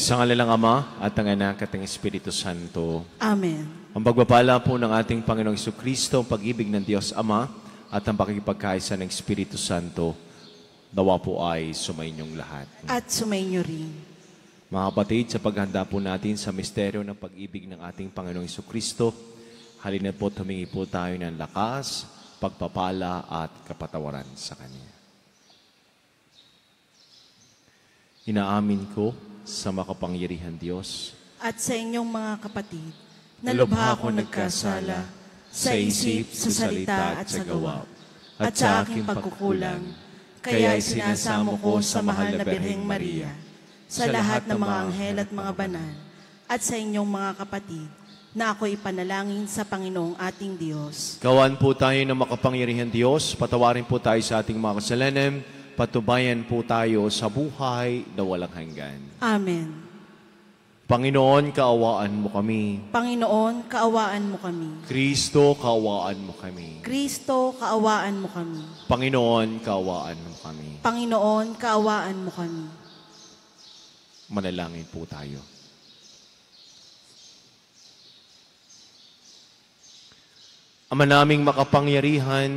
Sa ngala ng Ama at ng Anak at ng Espiritu Santo. Amen. Ang pagpapala po ng ating Panginoong Jesucristo, ang pag-ibig ng Diyos Ama at ang pakikipagkaisa ng Espiritu Santo, dawa po ay sumainyong lahat. At sumainyo rin. Mga kapatid, sa paghanda po natin sa misteryo ng pag-ibig ng ating Panginoong Jesucristo, halina't po humingi po tayo ng lakas, pagpapala at kapatawaran sa Kanya. Inaamin ko sa makapangyarihan Diyos At sa inyong mga kapatid, na lubha akong nagkasala sa isip, sa salita at sa gawa, at sa aking pagkukulang, kaya isinasamo ko sa mahal na Birheng Maria, sa lahat ng mga anghel at mga banal, at sa inyong mga kapatid, na ako ipanalangin sa Panginoong ating Diyos. Gawan po tayo ng makapangyarihan Diyos, patawarin po tayo sa ating mga kasalanan, patubayan po tayo sa buhay na walang hanggan. Amen. Panginoon, kaawaan mo kami. Panginoon, kaawaan mo kami. Kristo, kaawaan mo kami. Kristo, kaawaan mo kami. Panginoon, kaawaan mo kami. Panginoon, kaawaan mo kami. Manalangin po tayo. Ama naming makapangyarihan,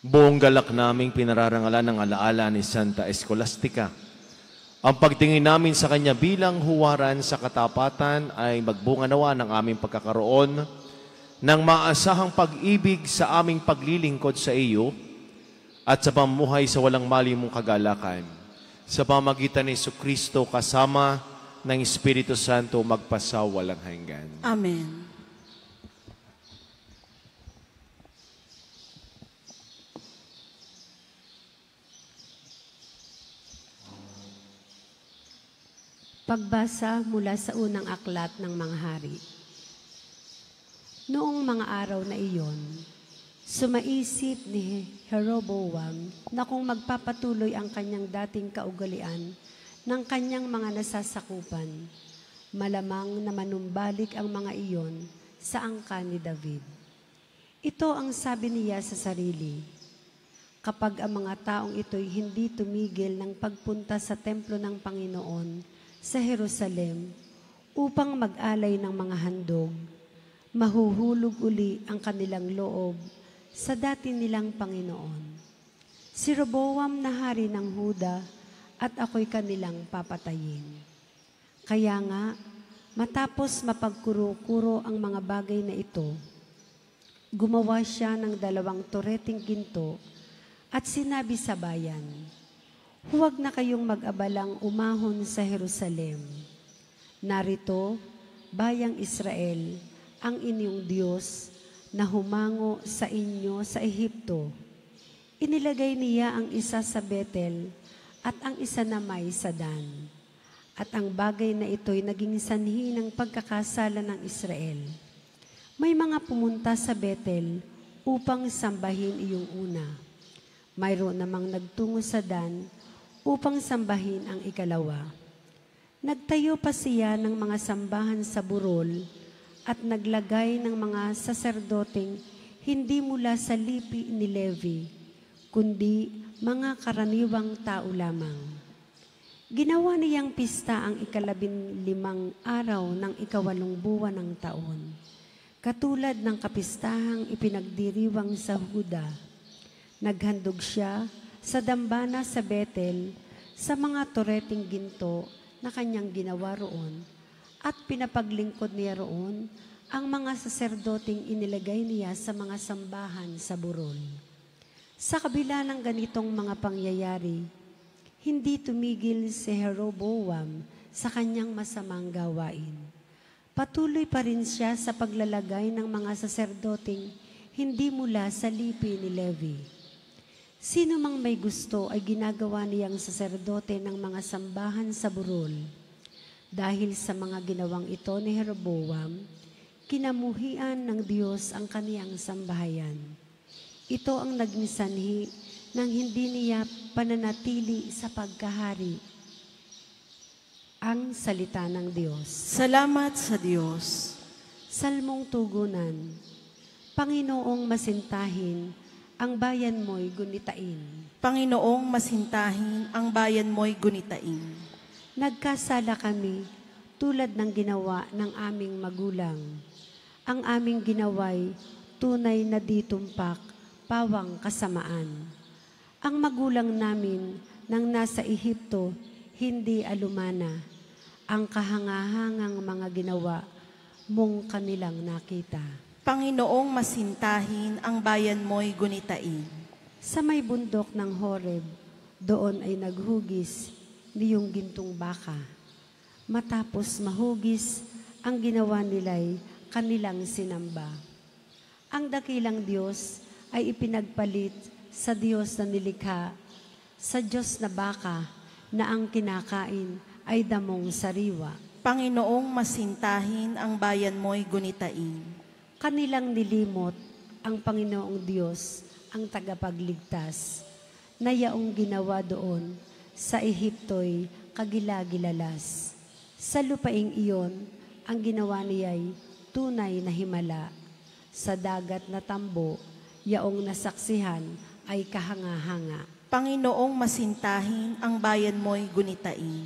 buong galak naming pinararangalan ng alaala ni Santa Escolastica. Ang pagtingin namin sa Kanya bilang huwaran sa katapatan ay magbunga nawa ng aming pagkakaroon ng maasahang pag-ibig sa aming paglilingkod sa iyo at sa pamuhay sa walang mali mong kagalakan. Sa pamagitan ni Jesucristo kasama ng Espiritu Santo magpasawalang hanggan. Amen. Pagbasa mula sa unang aklat ng mga hari. Noong mga araw na iyon, sumaisip ni Jeroboam na kung magpapatuloy ang kanyang dating kaugalian ng kanyang mga nasasakupan, malamang na manumbalik ang mga iyon sa angkan ni David. Ito ang sabi niya sa sarili, kapag ang mga taong ito'y hindi tumigil ng pagpunta sa templo ng Panginoon sa Jerusalem upang mag-alay ng mga handog, mahuhulog uli ang kanilang loob sa dati nilang Panginoon. Si Roboam na hari ng Huda at ako'y kanilang papatayin. Kaya nga, matapos mapagkuro-kuro ang mga bagay na ito, gumawa siya ng 2 toreteng ginto at sinabi sa bayan, huwag na kayong mag-abalang umahon sa Jerusalem. Narito, bayang Israel, ang inyong Diyos na humango sa inyo sa Ehipto. Inilagay niya ang isa sa Betel at ang isa namay sa Dan. At ang bagay na ito'y naging sanhi ng pagkakasala ng Israel. May mga pumunta sa Betel upang sambahin iyong una. Mayroon namang nagtungo sa Dan upang sambahin ang ikalawa. Nagtayo pa siya ng mga sambahan sa burol at naglagay ng mga saserdoteng hindi mula sa lipi ni Levi, kundi mga karaniwang tao lamang. Ginawa niyang pista ang 15 araw ng 8 buwan ng taon, katulad ng kapistahang ipinagdiriwang sa Huda. Naghandog siya sa dambana sa Betel, sa mga toreteng ginto na kanyang ginawa roon, at pinapaglingkod niya roon ang mga saserdoteng inilagay niya sa mga sambahan sa burol. Sa kabila ng ganitong mga pangyayari, hindi tumigil si Jeroboam sa kanyang masamang gawain. Patuloy pa rin siya sa paglalagay ng mga saserdoteng hindi mula sa lipi ni Levi. Sino mang may gusto ay ginagawa niyang saserdote ng mga sambahan sa burol. Dahil sa mga ginawang ito ni Jeroboam, kinamuhian ng Diyos ang kaniyang sambahayan. Ito ang naging sanhi ng hindi niya pananatili sa pagkahari. Ang salita ng Diyos. Salamat sa Diyos. Salmong tugunan. Panginoong masintahin, ang bayan mo'y gunitain. Panginoong masintahin, ang bayan mo'y gunitain. Nagkasala kami tulad ng ginawa ng aming magulang. Ang aming ginawa'y tunay na ditumpak, pawang kasamaan. Ang magulang namin nang nasa Ehipto, hindi alumana. Ang kahangahangang mga ginawa mong kanilang nakita. Panginoong masintahin, ang bayan mo'y gunitain. Sa may bundok ng Horeb, doon ay naghugis niyong gintong baka. Matapos mahugis, ang ginawa nila'y kanilang sinamba. Ang dakilang Diyos ay ipinagpalit sa Diyos na nilikha, sa Diyos na baka na ang kinakain ay damong sariwa. Panginoong masintahin, ang bayan mo'y gunitain. Kanilang nilimot ang Panginoong Diyos, ang tagapagligtas, na yaong ginawa doon sa Ehipto'y kagilagilalas. Sa lupaing iyon, ang ginawa niya'y tunay na himala. Sa dagat na tambo, yaong nasaksihan ay kahanga-hanga. Panginoong masintahin, ang bayan mo'y gunitain.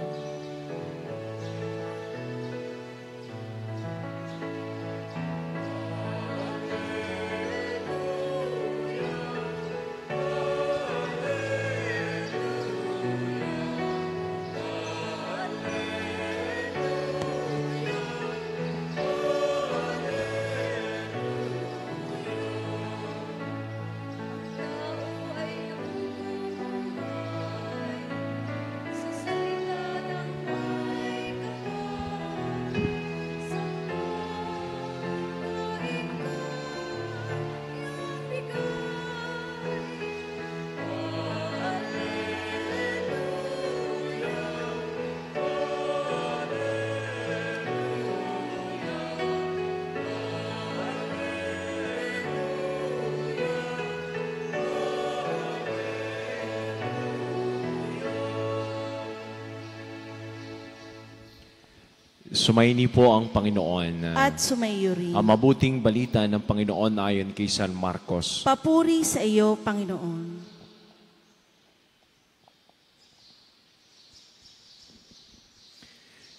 Sumaini po ang Panginoon. At sumayo rin. Ang mabuting balita ng Panginoon ayon kay San Marcos. Papuri sa iyo, Panginoon.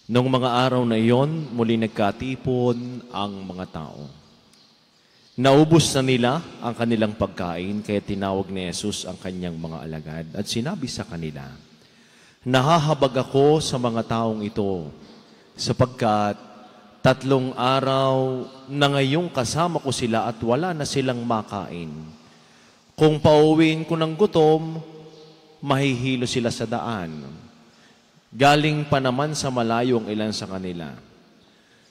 Noong mga araw na iyon, muli nagkatipon ang mga tao. Naubos na nila ang kanilang pagkain, kaya tinawag ni Jesus ang kanyang mga alagad at sinabi sa kanila, "Nahahabag ako sa mga taong ito, sapagkat 3 araw na ngayong kasama ko sila at wala na silang makain. Kung pauwiin ko ng gutom, mahihilo sila sa daan. Galing pa naman sa malayo ang ilan sa kanila.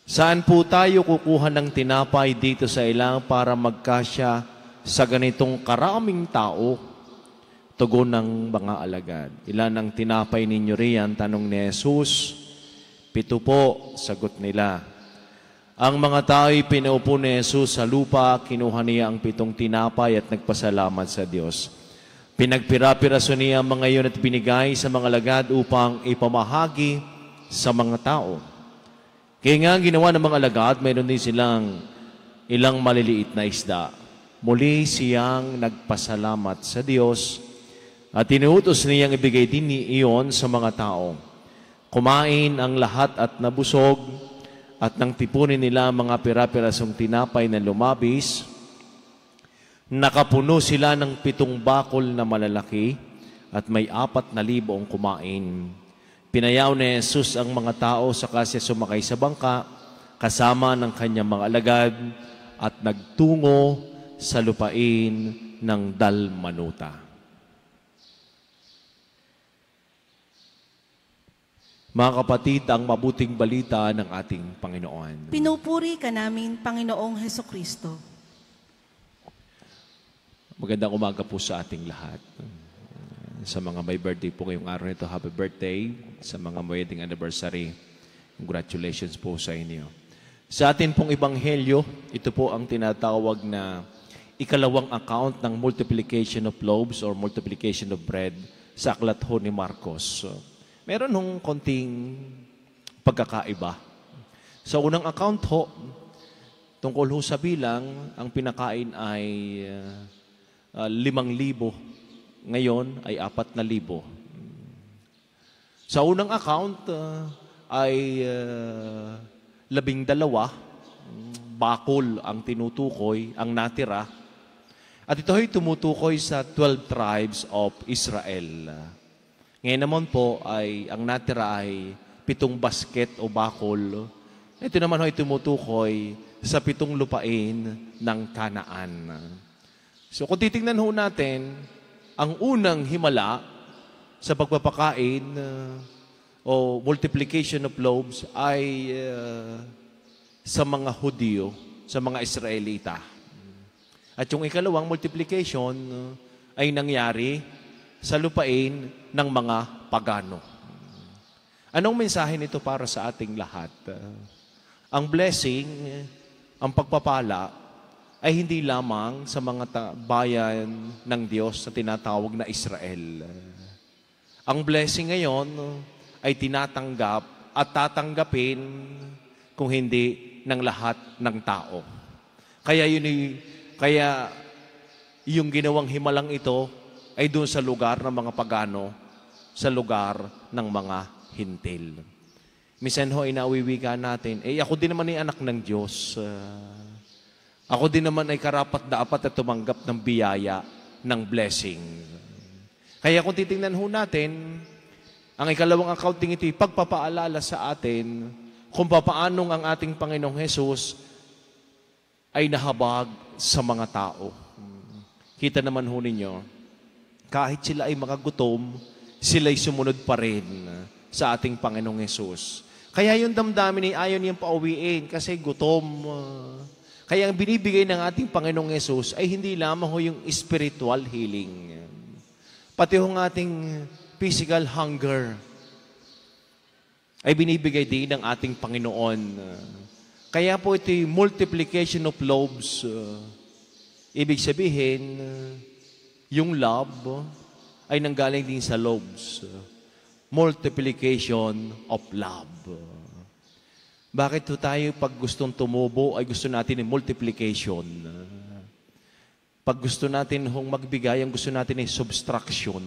Saan po tayo kukuha ng tinapay dito sa ilang para magkasya sa ganitong karaming tao?" Tugon ng mga alagad, "Ilan ang tinapay ninyo riyan?" Tanong ni Jesus. 7 po, sagot nila. Ang mga tao'y pinaupo ni Jesus sa lupa, kinuha niya ang 7 tinapay at nagpasalamat sa Diyos. Pinagpira-piraso niya ang mga iyon at binigay sa mga alagad upang ipamahagi sa mga tao. Kaya nga ginawa ng mga alagad, mayroon din silang ilang maliliit na isda. Muli siyang nagpasalamat sa Diyos at inuutos niyang ibigay din iyon sa mga tao. Kumain ang lahat at nabusog, at nang tipunin nila mga pira-pirasong tinapay na lumabis, nakapuno sila ng 7 bakol na malalaki at may 4,000 ang kumain. Pinayaw ni Jesus ang mga tao saka siya sumakay sa bangka kasama ng kanyang mga alagad at nagtungo sa lupain ng Dalmanuta. Mga kapatid, ang mabuting balita ng ating Panginoon. Pinupuri ka namin, Panginoong Hesukristo. Magandang umaga po sa ating lahat. Sa mga may birthday po ngayong araw nito, happy birthday. Sa mga wedding anniversary, congratulations po sa inyo. Sa atin pong ebanghelyo, ito po ang tinatawag na ikalawang account ng multiplication of loaves or multiplication of bread sa aklat ho ni Marcos. Meron hong konting pagkakaiba. Sa unang account ho, tungkol ho sa bilang, ang pinakain ay 5,000. Ngayon ay 4,000. Sa unang account ay 12 bakol ang tinutukoy, ang natira. At ito ay tumutukoy sa 12 tribes of Israel. Ngayon naman po ay ang natira ay 7 basket o bakol. Ito naman ay tumutukoy sa 7 lupain ng Kanaan. So kung titingnan ho natin, ang unang himala sa pagpapakain o multiplication of loaves ay sa mga Hudyo, sa mga Israelita. At yung ikalawang multiplication ay nangyari sa lupain ng mga pagano. Anong mensahe nito para sa ating lahat? Ang blessing, ang pagpapala, ay hindi lamang sa mga bayan ng Diyos na tinatawag na Israel. Ang blessing ngayon ay tinatanggap at tatanggapin kung hindi ng lahat ng tao. Kaya yung ginawang himalang ito ay doon sa lugar ng mga pagano, sa lugar ng mga hintil. Minsan ho, inawiwigan natin, ako din naman ay anak ng Diyos. Ako din naman ay karapat-dapat at tumanggap ng biyaya, ng blessing. Kaya kung titingnan ho natin, ang ikalawang accounting ito ay pagpapaalala sa atin kung papaanong ang ating Panginoong Hesus ay nahabag sa mga tao. Kita naman ho ninyo, kahit sila ay makagutom, sila ay sumunod pa rin sa ating Panginoong Hesus. Kaya yung damdamin ay ayaw niyang pauwiin kasi gutom. Kaya ang binibigay ng ating Panginoong Hesus ay hindi lamang ho yung spiritual healing. Pati ho ng ating physical hunger ay binibigay din ng ating Panginoon. Kaya po ito yung multiplication of loaves. Ibig sabihin, yung love ay nanggaling din sa loaves. Multiplication of love. Bakit po tayo pag gustong tumubo ay gusto natin yung multiplication? Pag gusto natin hong magbigay, ang gusto natin ay subtraction.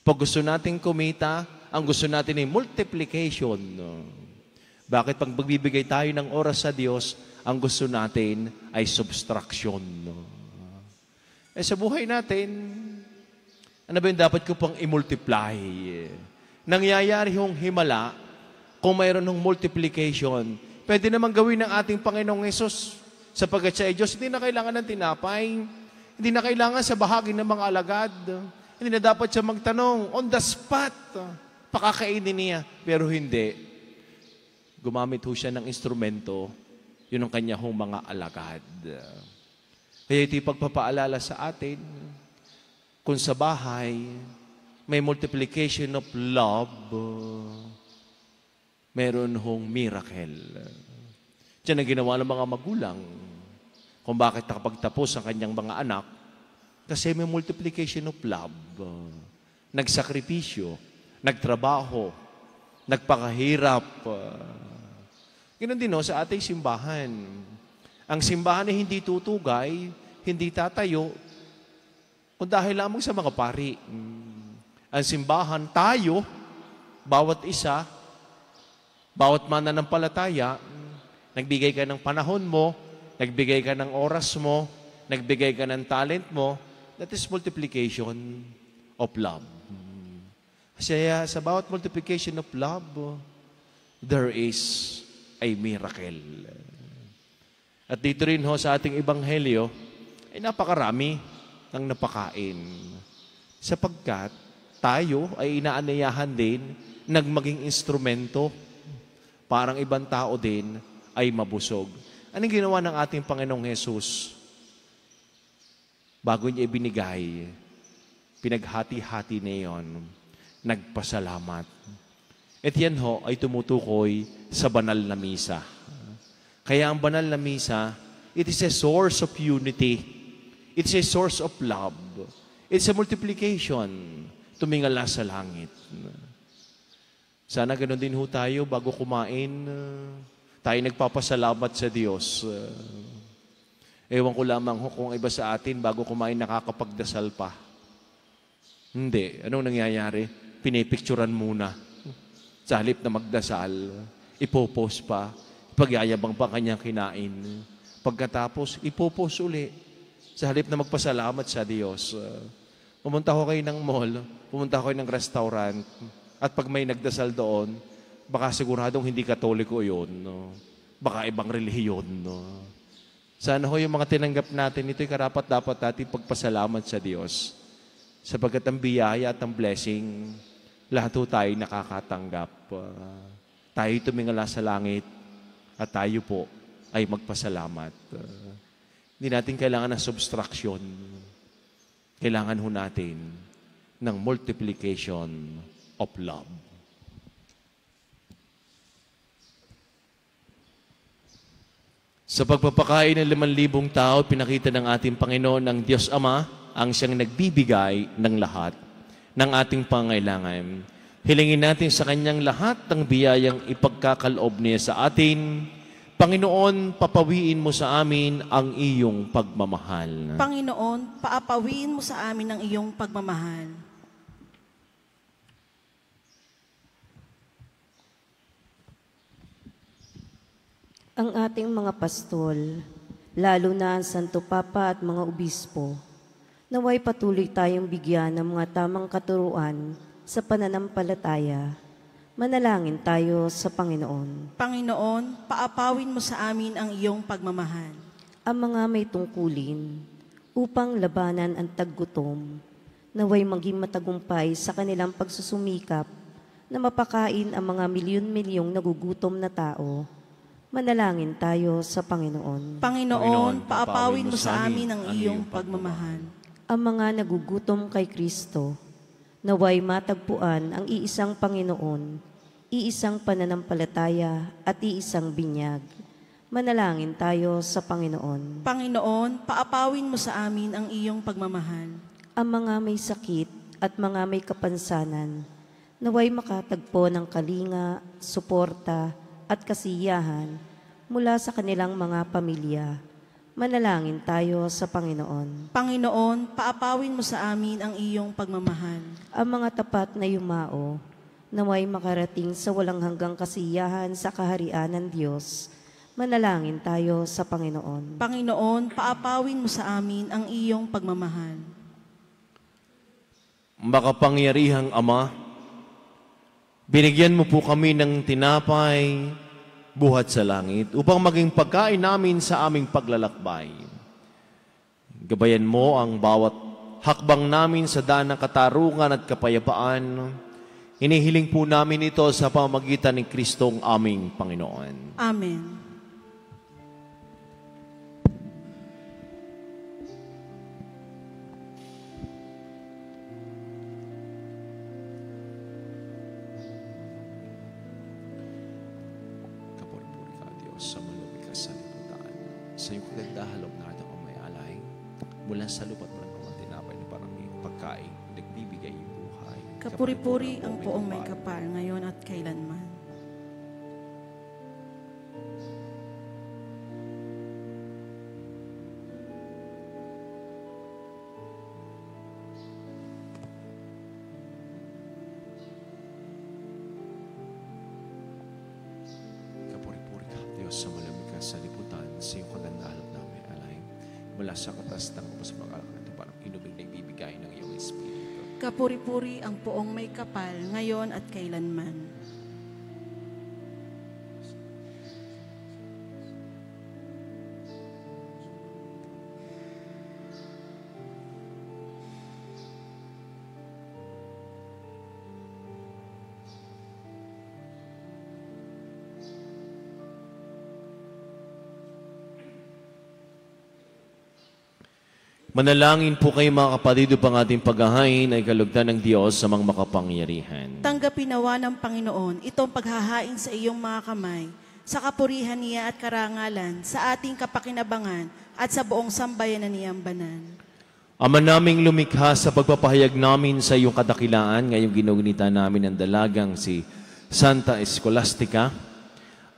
Pag gusto natin kumita, ang gusto natin ay multiplication. Bakit pag magbibigay tayo ng oras sa Diyos, ang gusto natin ay subtraction. Sa buhay natin, ano ba yung dapat ko pang i-multiply? Nangyayari yung himala, kung mayroon ng multiplication, pwede naman gawin ng ating Panginoong Hesus sapagkat siya ay Diyos. Hindi na kailangan ng tinapay, hindi na kailangan sa bahagi ng mga alagad, hindi na dapat siya magtanong, on the spot, pakakainin niya. Pero hindi. Gumamit ho siya ng instrumento, yun ang kanya hong mga alagad. Kaya ito'y pagpapaalala sa atin, kung sa bahay, may multiplication of love, meron hong miracle. Diyan ang ginawa ng mga magulang, kung bakit nakapagtapos ang kanyang mga anak, kasi may multiplication of love. Nagsakripisyo, nagtrabaho, nagpakahirap. Ganun din sa ating simbahan. Ang simbahan ay hindi tutugay, hindi tatayo, kung dahil lamang sa mga pari. Ang simbahan, tayo, bawat isa, bawat mananampalataya, nagbigay ka ng panahon mo, nagbigay ka ng oras mo, nagbigay ka ng talent mo, that is multiplication of love. Kasi sa bawat multiplication of love, there is a miracle. At dito rin ho sa ating ebanghelyo, ay napakarami ng napakain. Sapagkat tayo ay inaanayahan din nagmaging instrumento parang ibang tao din ay mabusog. Anong ginawa ng ating Panginoong Hesus? Bago niya ibinigay, pinaghati-hati na yon, nagpasalamat. At yan ho ay tumutukoy sa banal na misa. Kaya ang banal na misa, it is a source of unity. It's a source of love. It's a multiplication. Tumingala sa langit. Sana ganoon din ho tayo bago kumain. Tayo nagpapasalamat sa Diyos. Ewan ko lamang ho kung iba sa atin bago kumain nakakapagdasal pa. Hindi. Anong nangyayari? pinipicturan muna. Sa halip na magdasal, ipopost pa, pagyayabang pa kanyang kinain. Pagkatapos, ipopost uli. Sa halip na magpasalamat sa Diyos. Pumunta ko kayo ng mall, pumunta ko kayo ng restaurant, at pag may nagdasal doon, baka siguradong hindi Katoliko yun. No? Baka ibang relihiyon. No? Sana ho yung mga tinanggap natin, ito'y karapat dapat natin pagpasalamat sa Diyos. Sapagkat ang biyaya at ang blessing, lahat ho tayo nakakatanggap. Tayo tumingala sa langit at tayo po ay magpasalamat. Hindi natin kailangan ng subtraction. Kailangan ho natin ng multiplication of love. Sa pagpapakain ng 5,000 tao, pinakita ng ating Panginoon ng Diyos Ama ang siyang nagbibigay ng lahat ng ating pangailangan. Hilingin natin sa Kanyang lahat ng biyayang ipagkakaloob niya sa atin. Panginoon, papawiin mo sa amin ang iyong pagmamahal. Panginoon, paapawiin mo sa amin ang iyong pagmamahal. Ang ating mga pastol, lalo na ang Santo Papa at mga obispo, naway patuloy tayong bigyan ng mga tamang katuruan sa pananampalataya. Manalangin tayo sa Panginoon. Panginoon, paapawin mo sa amin ang iyong pagmamahal. Ang mga may tungkulin upang labanan ang taggutom, naway maging matagumpay sa kanilang pagsusumikap na mapakain ang mga milyon-milyong nagugutom na tao. Manalangin tayo sa Panginoon. Panginoon, paapawin mo sa amin ang iyong pagmamahal. Ang mga nagugutom kay Kristo, naway matagpuan ang iisang Panginoon, iisang pananampalataya at iisang binyag. Manalangin tayo sa Panginoon. Panginoon, paapawin mo sa amin ang iyong pagmamahal. Ang mga may sakit at mga may kapansanan, naway makatagpo ng kalinga, suporta at kasiyahan mula sa kanilang mga pamilya. Manalangin tayo sa Panginoon. Panginoon, paapawin mo sa amin ang iyong pagmamahal. Ang mga tapat na yumao, naway makarating sa walang hanggang kasiyahan sa kaharian ng Diyos. Manalangin tayo sa Panginoon. Panginoon, paapawin mo sa amin ang iyong pagmamahal. Makapangyarihang Ama, binigyan mo po kami ng tinapay, buhat sa langit, upang maging pagkain namin sa aming paglalakbay. Gabayan mo ang bawat hakbang namin sa daan ng katarungan at kapayapaan. Hinihiling po namin ito sa pamamagitan ni Kristong aming Panginoon. Amen. Kapuri-puri ka, Diyos, sa malumi ka sa liputan. Sa iyong kagandahalob na ito kang may alay, mula sa lupa't walang mga tinapay na parang iyong pagkain, nagbibigay yung buhay. Kapuri-puri ang poong may kapal ngayon at kailanman. Kapuri-puri ka, Diyos, sa malumi ka sa liputan, sa iyong kagandahalob na may alay, mula sa katas ng upos mga ito parang inubing nagbibigay ng iyong Espiritu. Kapuri-puri ang poong may kapal ngayon at kailanman. Manalangin po kayo mga kapatid upang ating paghahain ay kalugdan ng Diyos sa mga makapangyarihan. Tanggapin nawa ng Panginoon itong paghahain sa iyong mga kamay, sa kapurihan niya at karangalan, sa ating kapakinabangan at sa buong sambayanan niyang banan. Ama naming lumikha, sa pagpapahayag namin sa iyong kadakilaan, ngayong ginugunita namin ang dalagang si Santa Escolastica,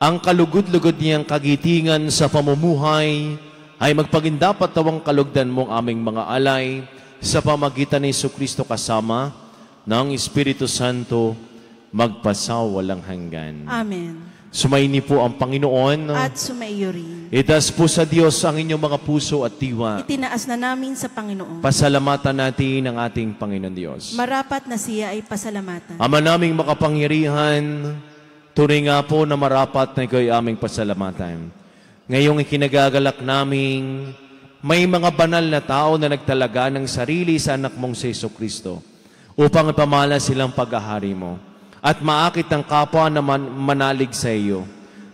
ang kalugod-lugod niyang kagitingan sa pamumuhay ay magpagindapat tawang kalugdan mong aming mga alay sa pamagitan ni Jesucristo kasama ng Espiritu Santo, magpasawalang hanggan. Amen. Sumaini po ang Panginoon. At sumaiyo rin. Itaas po sa Diyos ang inyong mga puso at diwa. Itinaas na namin sa Panginoon. Pasalamatan natin ang ating Panginoon Diyos. Marapat na siya ay pasalamatan. Ama naming makapangyarihan, tunay nga po na marapat na ikaw ay aming pasalamatan. Ngayong ikinagagalak naming may mga banal na tao na nagtalaga ng sarili sa anak mong si Jesucristo upang ipamala silang paghahari mo at maakit ang kapwa na manalig sa iyo.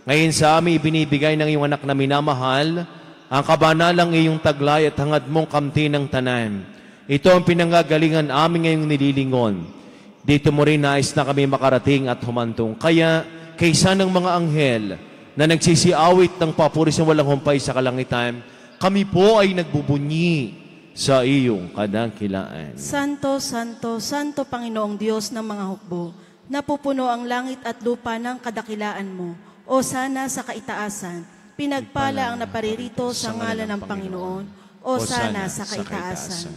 Ngayon sa amin ibinibigay ng iyong anak na minamahal ang kabanalang iyong taglay at hangad mong kamti ng tanan. Ito ang pinanggagalingan amin ngayong nililingon. Dito mo rin nais na kami makarating at humantong. Kaya kaysa ng mga anghel na nagsisiawit ng papuris ng walang humpay sa kalangitan, kami po ay nagbubunyi sa iyong kadakilaan. Santo, Santo, Santo Panginoong Diyos ng mga hukbo, napupuno ang langit at lupa ng kadakilaan mo. O sana sa kaitaasan, pinagpala ang naparirito sa ngalan ng Panginoon. O sana sa kaitaasan.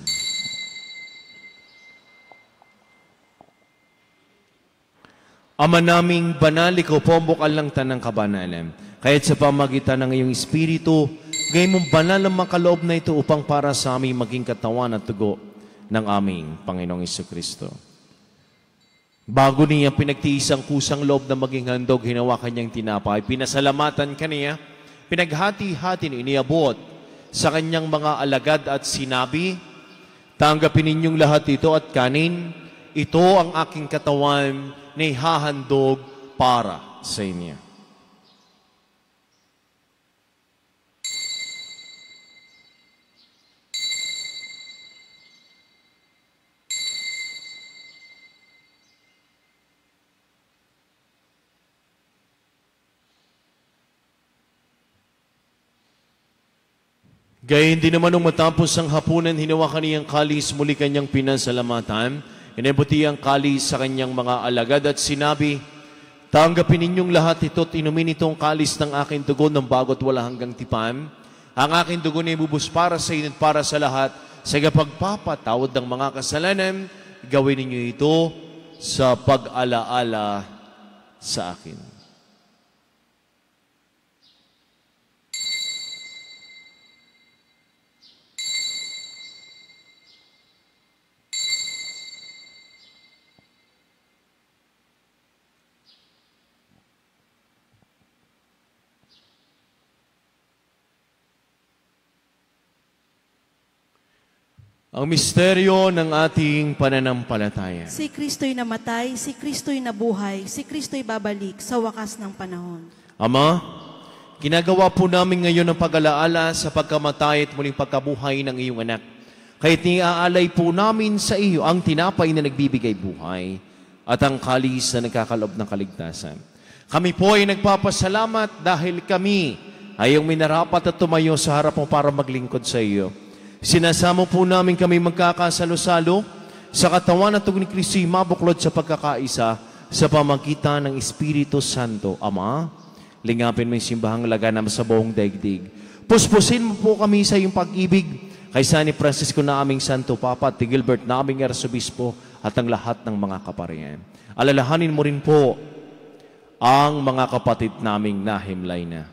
Ama naming banal, ikaw po ang bukal ng tanang kabanalan. Kaya't sa pamagitan ng iyong Espiritu, gayon mong banal ang makaloob na ito upang para sa aming maging katawan at tugo ng aming Panginoong Jesucristo. Bago niya pinagtiis ang kusang loob na maging handog, hinawa kanyang tinapay, pinasalamatan kaniya, pinaghati-hati ni iniabot sa kanyang mga alagad at sinabi, tanggapin ninyong lahat ito at kanin, ito ang aking katawan na ihahandog para sa inyo. Gayun din naman nung matapos ang hapunan, hinawa kaniyang kalis, muli kanyang pinasalamatan. Inabuti ang kalis sa kanyang mga alagad at sinabi, tanggapin ninyong lahat ito at inumin itong kalis ng aking dugo ng bago't wala hanggang tipan. Ang aking dugo na ibubus para sa inyo at para sa lahat. Sa pagpapatawad ng mga kasalanan, gawin ninyo ito sa pag-alaala sa akin. Ang misteryo ng ating pananampalataya. Si Kristo'y namatay, si Kristo'y nabuhay, si Kristo'y babalik sa wakas ng panahon. Ama, ginagawa po namin ngayon ang pag-alaala sa pagkamatay at muling pagkabuhay ng iyong anak. Kaya't niaalay po namin sa iyo ang tinapay na nagbibigay buhay at ang kalis na nagkakaloob ng kaligtasan. Kami po ay nagpapasalamat dahil kami ay yung minarapat at tumayo sa harap mo para maglingkod sa iyo. Sinasamo po namin kami magkakasalo-salo sa katawan at tugon ni Kristo, mabuklod sa pagkakaisa sa pamagitan ng Espiritu Santo. Ama, lingapin mo yung simbahang laganap sa buong daigdig. Puspusin mo po kami sa iyong pag-ibig kaysa ni Francisco na aming Santo Papa at Gilbert na aming Arsobispo at ang lahat ng mga kaparian. Alalahanin mo rin po ang mga kapatid naming nahimlay na.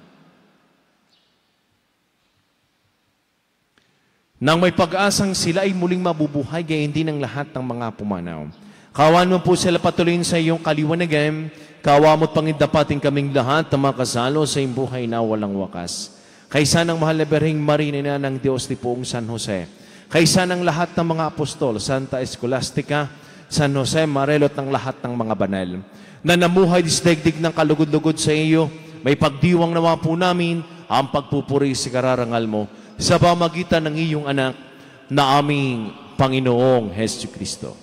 Nang may pag-asang sila ay muling mabubuhay, gayon din ang lahat ng mga pumanaw. Kawan mo po sila patuloyin sa iyong kaliwanagan, kawa mo't pangindapatin kaming lahat na makasalo sa iyong buhay na walang wakas. Kaysa ng mahal na Birheng Maria ng Diyos ni Poong San Jose, kaysa ng lahat ng mga apostol, Santa Escolastica, San Jose, Marelot ng lahat ng mga banal, na namuhay disdegdig ng kalugod-lugod sa iyo, may pagdiwang nawa po namin ang pagpupuri sa kararangal mo, sa pamagitan ng iyong anak na aming Panginoong Jesucristo.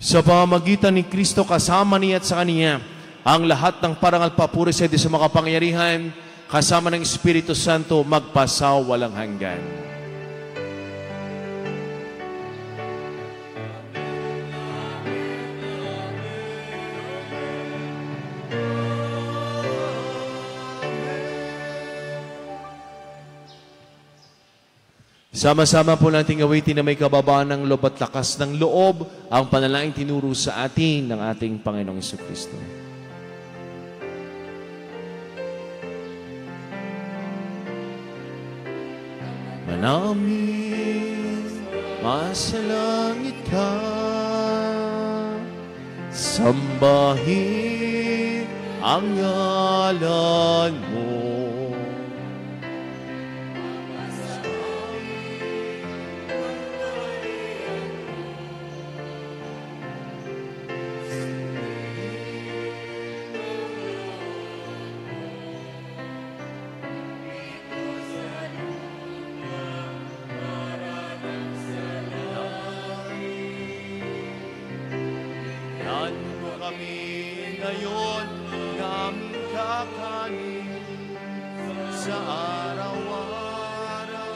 Sa pamagitan ni Kristo, kasama niya at sa Kaniya, ang lahat ng parangal papuri sa Diyos sa makapangyarihan, kasama ng Espiritu Santo, magpasaw walang hanggan. Sama-sama po nating awitin na may kababaan ng loob at lakas ng loob ang panalangin tinuro sa atin ng ating Panginoong Jesucristo. Manamin, masalangit ka, sambahin ang ngalan mo. Yan mo kami ngayon ng aming kakanin sa araw-araw.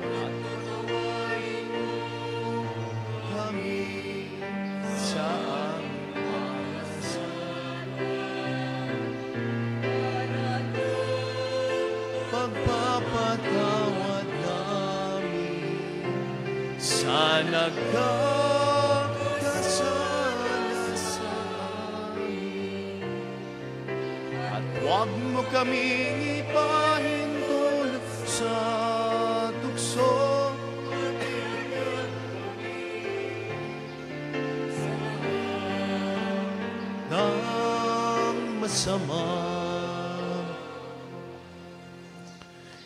At tunawain mo kami sa aming pagpapatawad namin sa nagkakasala sa amin. At huwag mo kaming ipahintol sa tukso ng masama.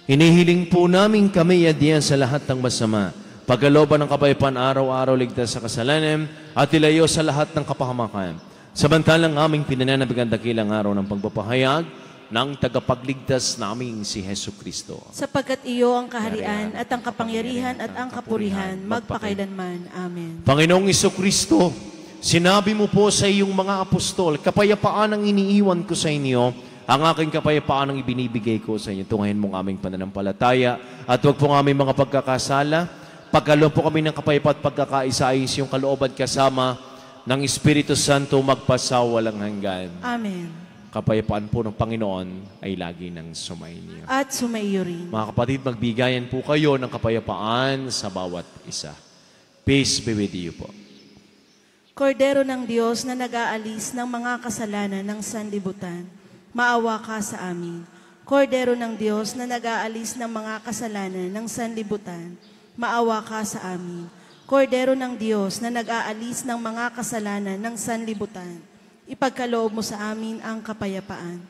Hinihiling po namin kami adiyan sa lahat ng masama, pagkalooban ng kapayapaan araw-araw, ligtas sa kasalanan, at ilayo sa lahat ng kapahamakan. Samantalang aming pinananabigan dakilang araw ng pagpapahayag ng tagapagligtas naming si Hesus Kristo. Sapagkat iyo ang kaharian at ang kapangyarihan at ang kapurihan magpakailanman. Amen. Panginoong Jesucristo, sinabi mo po sa iyong mga apostol, kapayapaan ang iniiwan ko sa inyo, ang aking kapayapaan ang ibinibigay ko sa inyo. Tungahin mong aming pananampalataya at huwag po aming mga pagkakasala. Pagkaloob po kami ng kapayapaan at pagkakaisa-ayos yung kalooban kasama ng Espiritu Santo magpasawalang hanggan. Amen. Kapayapaan po ng Panginoon ay lagi ng sumainyo. At sumaiyo rin. Mga kapatid, magbigayan po kayo ng kapayapaan sa bawat isa. Peace be with you po. Kordero ng Diyos na nag-aalis ng mga kasalanan ng sanlibutan, maawa ka sa amin. Kordero ng Diyos na nag-aalis ng mga kasalanan ng sanlibutan, maawa ka sa amin. Kordero ng Diyos na nag-aalis ng mga kasalanan ng sanlibutan, ipagkaloob mo sa amin ang kapayapaan.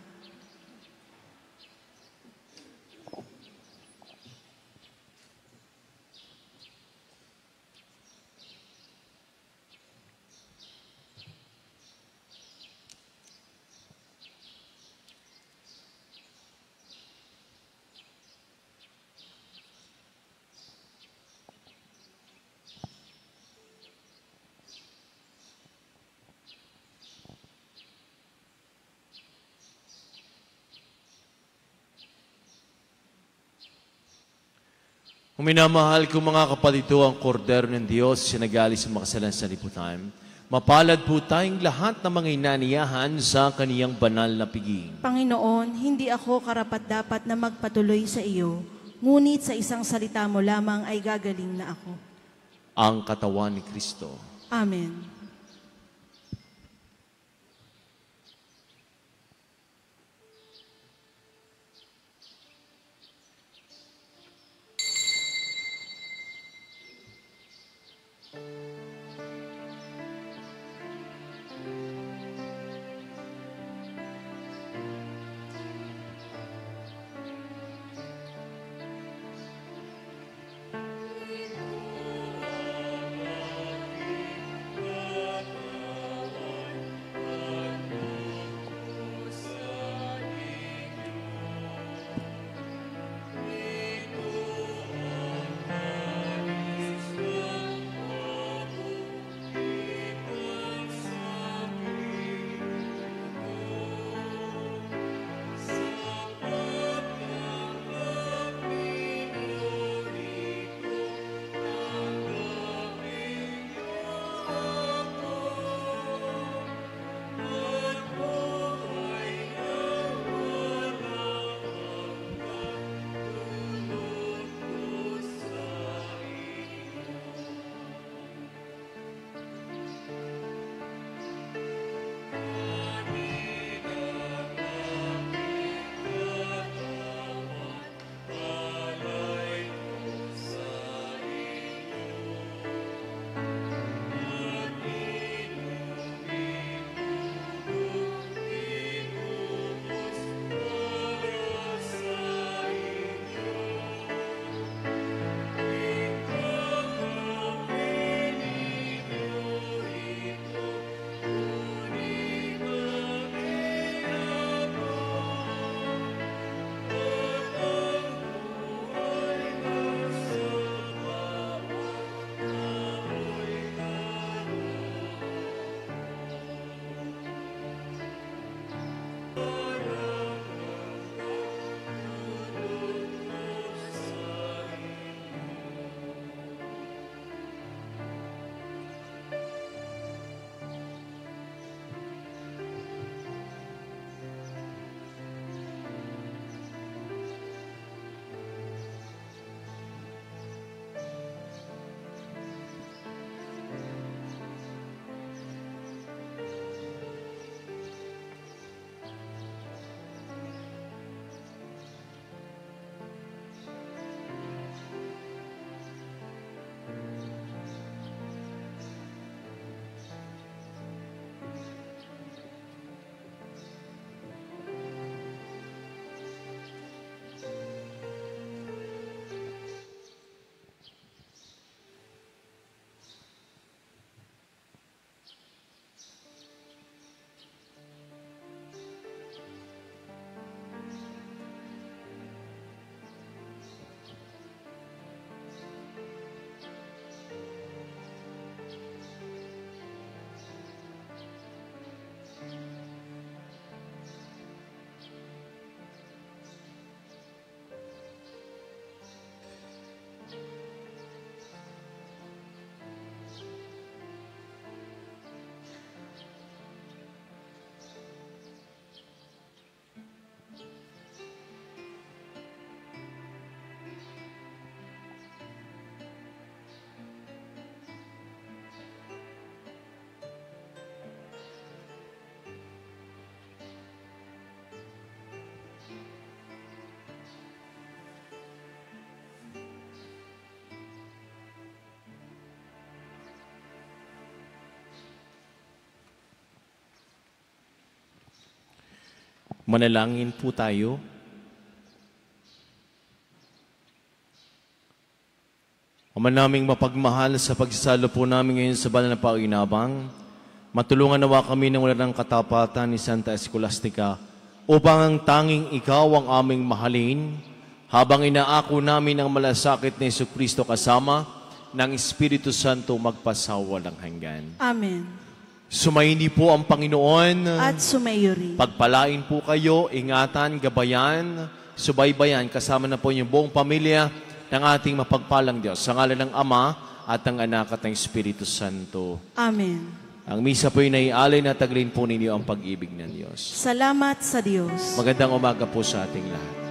Minamahal ko mga kapatid, ang kordero ng Diyos, sinagalis sa makasalanan sa liputan. Mapalad po tayong lahat ng mga inaniyahan sa kaniyang banal na piging. Panginoon, hindi ako karapat-dapat na magpatuloy sa iyo, ngunit sa isang salita mo lamang ay gagaling na ako. Ang katawan ni Kristo. Amen. Manalangin po tayo. Ama naming mapagmahal, sa pagsasalo po namin ngayon sa banal na pakinabang, matulungan nawa kami ng wala ng katapatan ni Santa Escolastica upang ang tanging ikaw ang aming mahalin habang inaako namin ang malasakit ni Jesucristo kasama ng Espiritu Santo magpasawalang hanggan. Amen. Sumaini po ang Panginoon. At sumayo rin. Pagpalain po kayo, ingatan, gabayan, subaybayan, kasama na po yung buong pamilya ng ating mapagpalang Diyos. Sa ngalan ng Ama at ng Anak at ng Espiritu Santo. Amen. Ang misa po'y naialay na taglin po ninyo ang pag-ibig ng Diyos. Salamat sa Diyos. Magandang umaga po sa ating lahat.